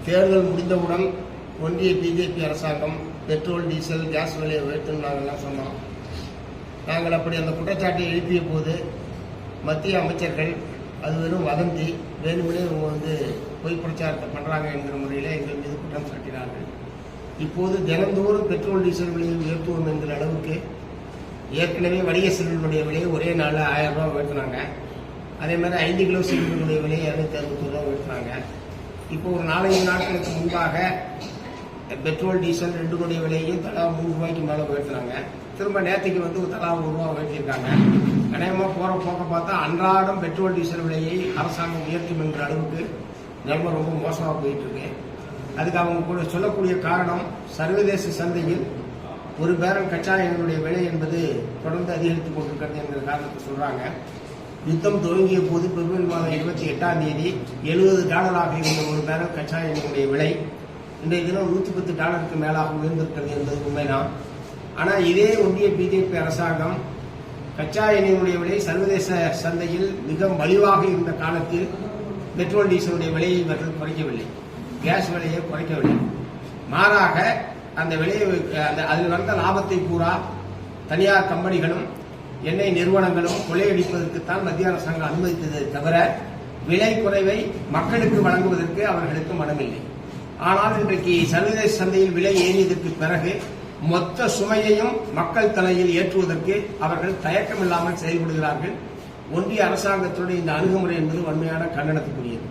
தேர்தல் முடிந்தவுடன் ஒன்றிய பிஜேபி அரசாங்கம் பெட்ரோல், டீசல், கேஸ் விலையை உயர்த்துன்னு நாங்கள்லாம் சொன்னோம். நாங்கள் அப்படி அந்த குற்றச்சாட்டை எழுப்பிய போது மத்திய அமைச்சர்கள் அது வெறும் வதந்தி, வேணுமனே இவங்க பொய் பிரச்சாரத்தை பண்ணுறாங்க என்கிற முறையில் எங்கள் மீது குற்றம் சாட்டினார்கள். இப்போது தினந்தோறும் பெட்ரோல், டீசல் விலையை உயர்த்துவோம் என்கிற அளவுக்கு ஏற்கனவே வணிக சிலிண்டருடைய விலையை ஒரே நாளில் 1000 ரூபா உயர்த்தினாங்க. அதே மாதிரி 5 கிலோ சிலிண்டருடைய விலையை 260 ரூபா உயர்த்தினாங்க. இப்போ ஒரு 4-5 நாட்களுக்கு முன்பாக பெட்ரோல், டீசல் ரெண்டுடைய விலையும் தலா 3 ரூபாய்க்கு மேலே உயர்த்தினாங்க. திரும்ப நேற்றுக்கு தலா 1 ரூபா உயர்த்தியிருக்காங்க. கட்டாயமாக போகிற போக்க பார்த்தா அன்றாடம் பெட்ரோல், டீசல் விலையை அரசாங்கம் உயர்த்தும் என்ற அளவுக்கு நிலைமை ரொம்ப மோசமாக போயிட்டு இருக்கு. அதுக்கு அவங்க கூட சொல்லக்கூடிய காரணம், சர்வதேச சந்தையில் ஒரு பேரல் கச்சா எண்ணெயுடைய விலை என்பது தொடர்ந்து அதிகரித்துக் கொண்டிருக்கிறது என்கிற காரணத்தை சொல்றாங்க. யுத்தம் துவங்கிய போது பிப்ரவரி மாதம் 28ஆம் தேதி $70 இருந்த ஒரு பேரல் கச்சா எண்ணெயுடைய விலை இன்றைய தினம் $110 மேலாக உயர்ந்திருக்கிறது என்பது உண்மைதான். ஆனால் இதே ஒன்றிய பிஜேபி அரசாங்கம் கச்சா எண்ணெயினுடைய விலை சர்வதேச சந்தையில் மிக மலிவாக இருந்த காலத்தில் பெட்ரோல், டீசலுடைய விலையை இவர்கள் குறைக்கவில்லை, கேஸ் விலையை குறைக்கவில்லை. மாறாக அந்த விலையை அதில் வந்த லாபத்தை பூரா தனியார் கம்பெனிகளும் எண்ணெய் நிறுவனங்களும் கொள்ளையடிப்பதற்குத்தான் மத்திய அரசாங்கம் அனுமதித்ததை தவிர விலை குறைவை மக்களுக்கு வழங்குவதற்கு அவர்களுக்கு மனமில்லை. ஆனால் இன்றைக்கு சர்வதேச சந்தையில் விலை ஏறியதற்கு பிறகு மொத்த சுமையையும் மக்கள் தலையில் ஏற்றுவதற்கு அவர்கள் தயக்கமில்லாமல் செயல்படுகிறார்கள். ஒன்றிய அரசாங்கத்துடைய இந்த அணுகுமுறை என்பது வன்மையான கண்டனத்துக்குரியது.